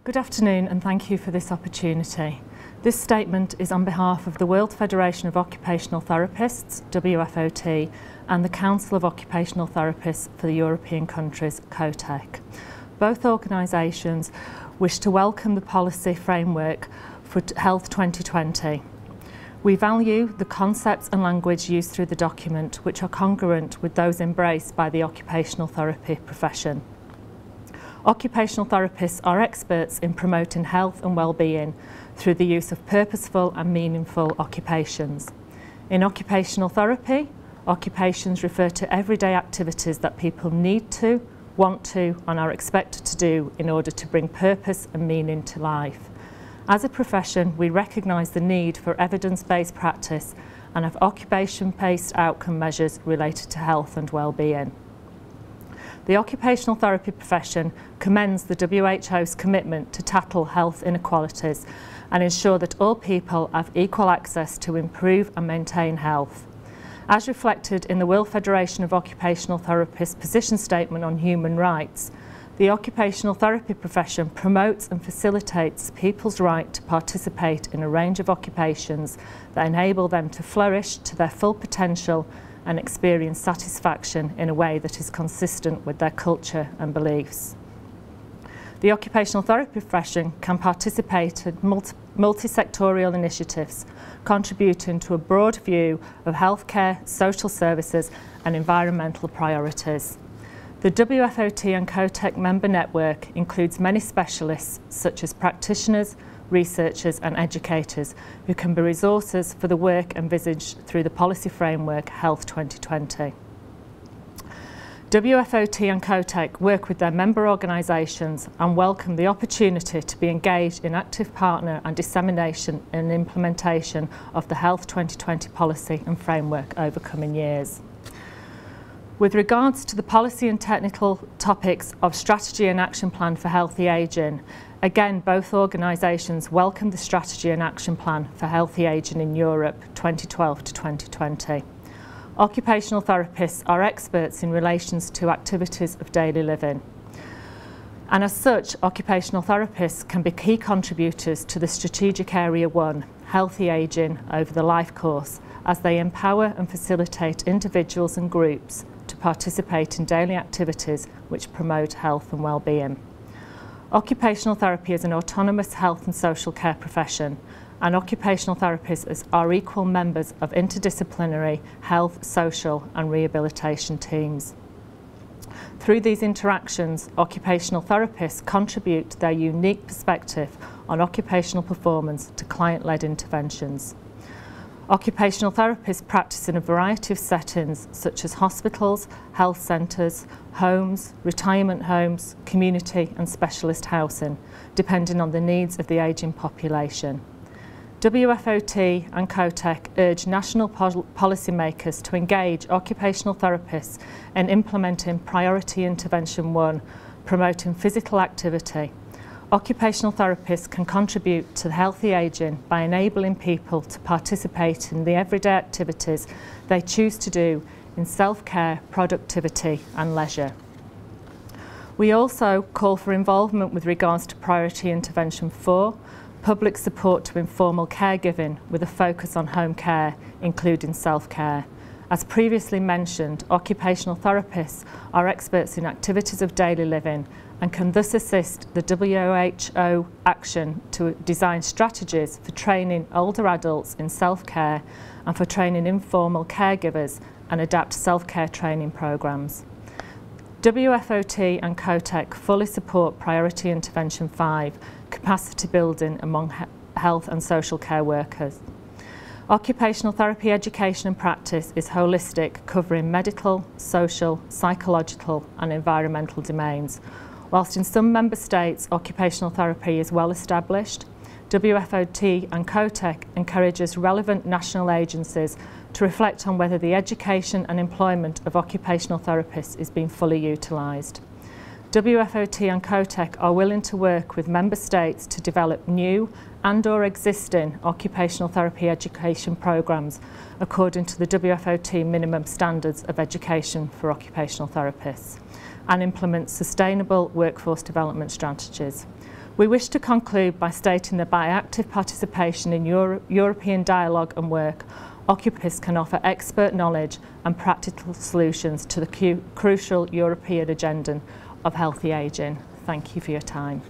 Good afternoon and thank you for this opportunity. This statement is on behalf of the World Federation of Occupational Therapists, WFOT, and the Council of Occupational Therapists for the European countries, COTEC. Both organisations wish to welcome the policy framework for Health 2020. We value the concepts and language used through the document, which are congruent with those embraced by the occupational therapy profession. Occupational therapists are experts in promoting health and well-being through the use of purposeful and meaningful occupations. In occupational therapy, occupations refer to everyday activities that people need to, want to, and are expected to do in order to bring purpose and meaning to life. As a profession, we recognise the need for evidence-based practice and have occupation-based outcome measures related to health and well-being. The occupational therapy profession commends the WHO's commitment to tackle health inequalities and ensure that all people have equal access to improve and maintain health. As reflected in the World Federation of Occupational Therapists position statement on human rights, the occupational therapy profession promotes and facilitates people's right to participate in a range of occupations that enable them to flourish to their full potential and experience satisfaction in a way that is consistent with their culture and beliefs. The occupational therapy profession can participate in multi-sectorial initiatives, contributing to a broad view of healthcare, social services and environmental priorities. The WFOT and COTEC member network includes many specialists such as practitioners, researchers and educators who can be resources for the work envisaged through the policy framework Health 2020. WFOT and COTEC work with their member organisations and welcome the opportunity to be engaged in active partner and dissemination and implementation of the Health 2020 policy and framework over coming years. With regards to the policy and technical topics of strategy and action plan for healthy ageing, again, both organisations welcome the strategy and action plan for healthy ageing in Europe 2012 to 2020. Occupational therapists are experts in relation to activities of daily living. And as such, occupational therapists can be key contributors to the strategic area 1, healthy ageing over the life course, as they empower and facilitate individuals and groups to participate in daily activities which promote health and well-being. Occupational therapy is an autonomous health and social care profession, and occupational therapists are equal members of interdisciplinary health, social and rehabilitation teams. Through these interactions, occupational therapists contribute their unique perspective on occupational performance to client-led interventions. Occupational therapists practice in a variety of settings such as hospitals, health centres, homes, retirement homes, community and specialist housing, depending on the needs of the ageing population. WFOT and COTEC urge national policymakers to engage occupational therapists in implementing Priority Intervention 1, promoting physical activity. Occupational therapists can contribute to healthy ageing by enabling people to participate in the everyday activities they choose to do in self-care, productivity and leisure. We also call for involvement with regards to Priority Intervention 4, public support to informal caregiving with a focus on home care, including self-care. As previously mentioned, occupational therapists are experts in activities of daily living and can thus assist the WHO action to design strategies for training older adults in self-care and for training informal caregivers and adapt self-care training programmes. WFOT and COTEC fully support Priority Intervention 5, capacity building among health and social care workers. Occupational therapy education and practice is holistic, covering medical, social, psychological and environmental domains. Whilst in some member states occupational therapy is well established, WFOT and COTEC encourages relevant national agencies to reflect on whether the education and employment of occupational therapists is being fully utilised. WFOT and COTEC are willing to work with member states to develop new and/or existing occupational therapy education programmes according to the WFOT minimum standards of education for occupational therapists and implement sustainable workforce development strategies. We wish to conclude by stating that by active participation in European dialogue and work, Occupational can offer expert knowledge and practical solutions to the crucial European agenda of healthy ageing. Thank you for your time.